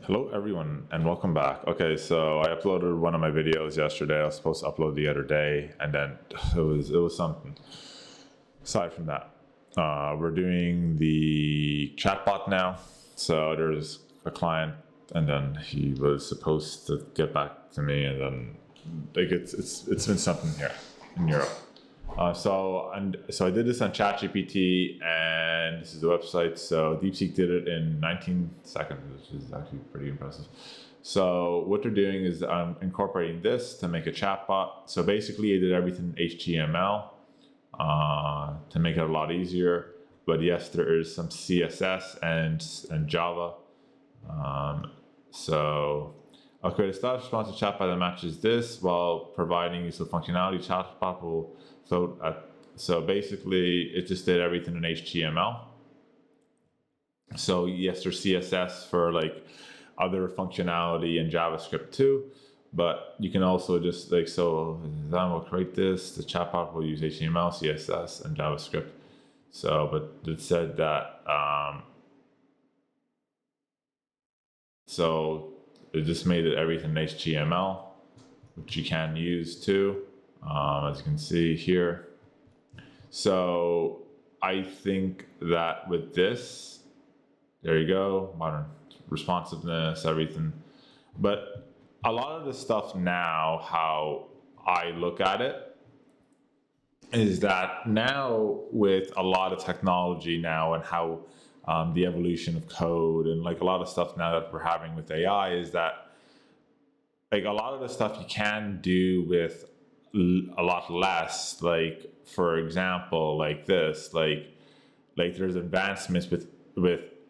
Hello everyone and welcome back. Okay, so I uploaded one of my videos yesterday. I was supposed to upload the other day, and then it was something. Aside from that, we're doing the chatbot now. So there's a client, and then he was supposed to get back to me, and then like it's been something here in Europe. So I did this on ChatGPT, and this is the website. So DeepSeek did it in 19 seconds, which is actually pretty impressive. So what they're doing is I'm incorporating this to make a chatbot. So basically, I did everything in HTML to make it a lot easier. But yes, there is some CSS and Java. So I'll create a status responsive chatbot that matches this while providing useful functionality. Chatbot will float at, so basically it just did everything in HTML. So yes, there's CSS for like other functionality in JavaScript too, but you can also just like, so then we'll create this, the chatbot will use HTML, CSS, and JavaScript. So, but it said that, so it just made it everything in HTML, which you can use too, as you can see here. So I think that with this, there you go, modern responsiveness, everything. But a lot of the stuff now, how I look at it, is that now with a lot of technology now and how the evolution of code and like a lot of stuff now that we're having with AI is that like a lot of the stuff you can do with a lot less. Like for example, like this, like there's advancements with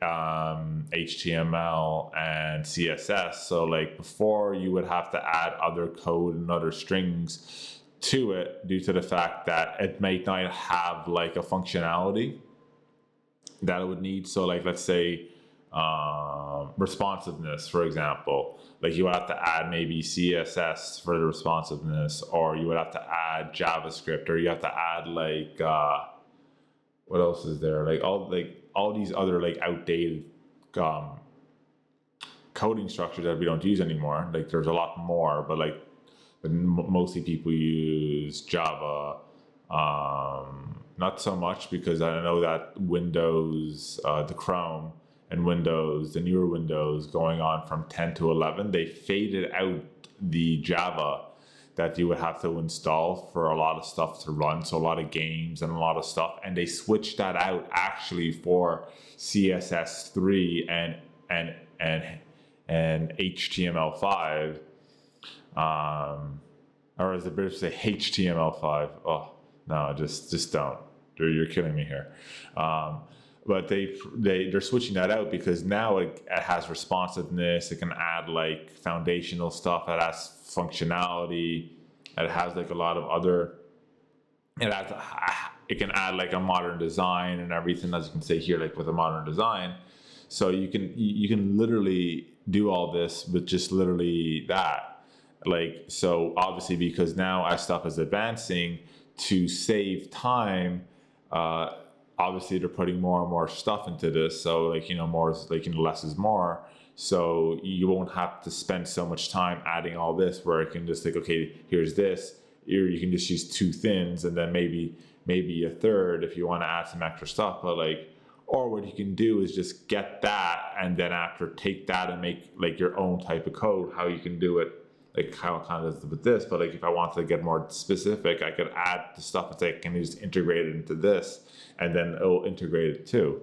HTML and CSS. So like before you would have to add other code and other strings to it due to the fact that it may not have like a functionality that it would need. So like let's say responsiveness, for example, like you would have to add maybe CSS for the responsiveness, or you would have to add JavaScript, or you have to add like what else is there, like all these other like outdated coding structures that we don't use anymore. Like there's a lot more, but like mostly people use Java. Not so much, because I know that Windows, the Chrome and Windows, the newer Windows going on from 10 to 11, they faded out the Java that you would have to install for a lot of stuff to run. So a lot of games and a lot of stuff, and they switched that out actually for CSS3 and HTML5. Or as the British say, HTML5. Oh no, just don't. You're killing me here. But they're switching that out because now it has responsiveness. It can add like foundational stuff. It has functionality. It has like a lot of other. It can add like a modern design and everything, as you can say here, like with a modern design. So you can literally do all this with just literally that. Like, so obviously, because now as stuff is advancing, to save time, obviously they're putting more and more stuff into this. So like, more is like, less is more. So you won't have to spend so much time adding all this, where it can just like, okay, here's this, here you can just use two thins, and then maybe a third if you want to add some extra stuff. But like, or what you can do is just get that, and then after take that and make like your own type of code, how you can do it, like how it kind of does with this. But like if I wanted to get more specific, I could add the stuff and say, can you just integrate it into this, and then it'll integrate it too,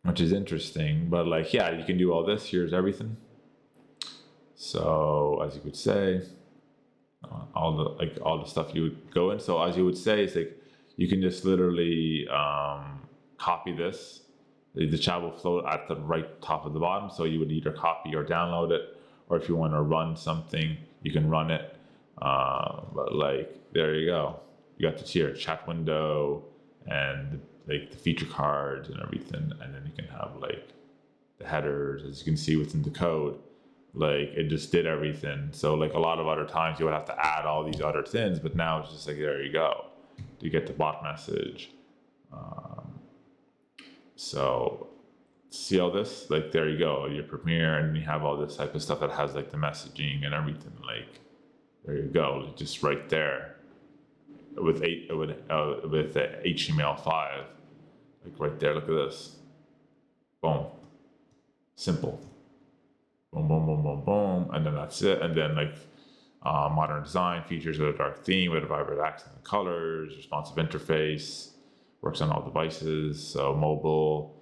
which is interesting. But like, yeah, you can do all this. Here's everything. So as you could say, all the stuff you would go in. So as you would say, it's like you can just literally copy this. The chat will float at the right top of the bottom. So you would either copy or download it, or if you want to run something, you can run it. But like, there you go. You got the tier chat window and like the feature cards and everything. And then you can have like the headers, as you can see within the code. Like it just did everything. So like a lot of other times you would have to add all these other things, but now it's just like, there you go. You get the bot message. So See all this? Like, there you go, your Premiere, and you have all this type of stuff that has like the messaging and everything. Like, there you go, just right there with HTML5, like right there. Look at this. Boom. Simple. Boom, boom, boom, boom, boom, and then that's it. And then like modern design features with a dark theme with a vibrant accent and colors, responsive interface, works on all devices, so mobile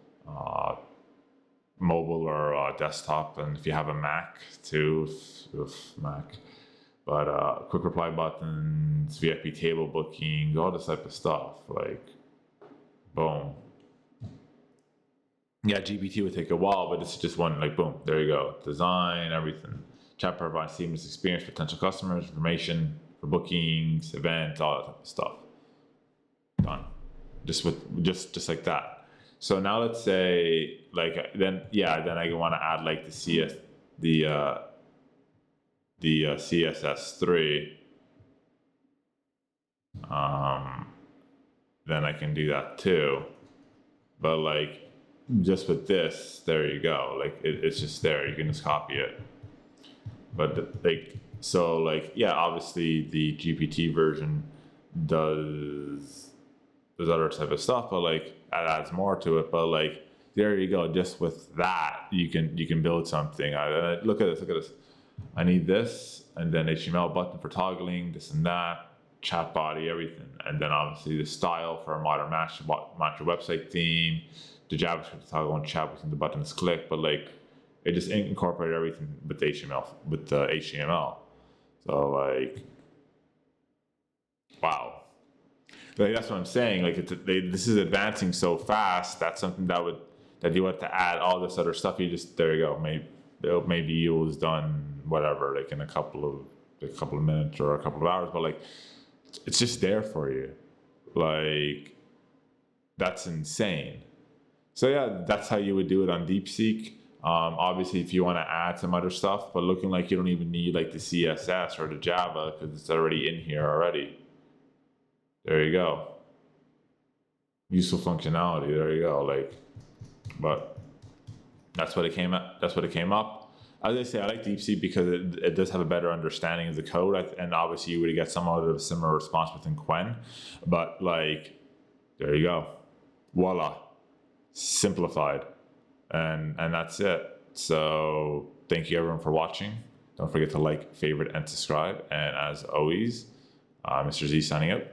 or desktop, and if you have a Mac too, if Mac. But quick reply buttons, VIP table bookings, all this type of stuff. Like, boom. Yeah, GPT would take a while, but it's just one, like, boom, there you go. Design, everything. Chat provides seamless experience for potential customers, information for bookings, events, all that type of stuff. Done. Just like that. So now let's say, like, then I want to add like the CSS3. Then I can do that too. But like, just with this, there you go. Like, it's just there. You can just copy it. But like, so like, yeah, obviously the GPT version does other type of stuff, but like, it adds more to it. But like, there you go. Just with that, you can build something. Look at this. I need this, and then HTML button for toggling, this and that, chat body, everything, and then obviously the style for a modern match your website theme, the JavaScript to toggle on chat within the button is click. But like, it just incorporated everything with the HTML. So like, wow. Like, that's what I'm saying. Like, this is advancing so fast. That's something that you want to add all this other stuff. You just, there you go. Maybe you was done whatever, like in a couple of minutes or a couple of hours. But like, it's just there for you. Like, that's insane. So yeah, that's how you would do it on DeepSeek. Obviously, if you want to add some other stuff, but looking like you don't even need like the CSS or the Java because it's already in here already. There you go. Useful functionality. There you go. Like, but that's what it came up. As I say, I like DeepSeek because it does have a better understanding of the code, and obviously you would get somewhat of a similar response within Qwen. But like, there you go. Voila. Simplified. And that's it. So thank you everyone for watching. Don't forget to like, favorite, and subscribe. And as always, Mr. Z signing out.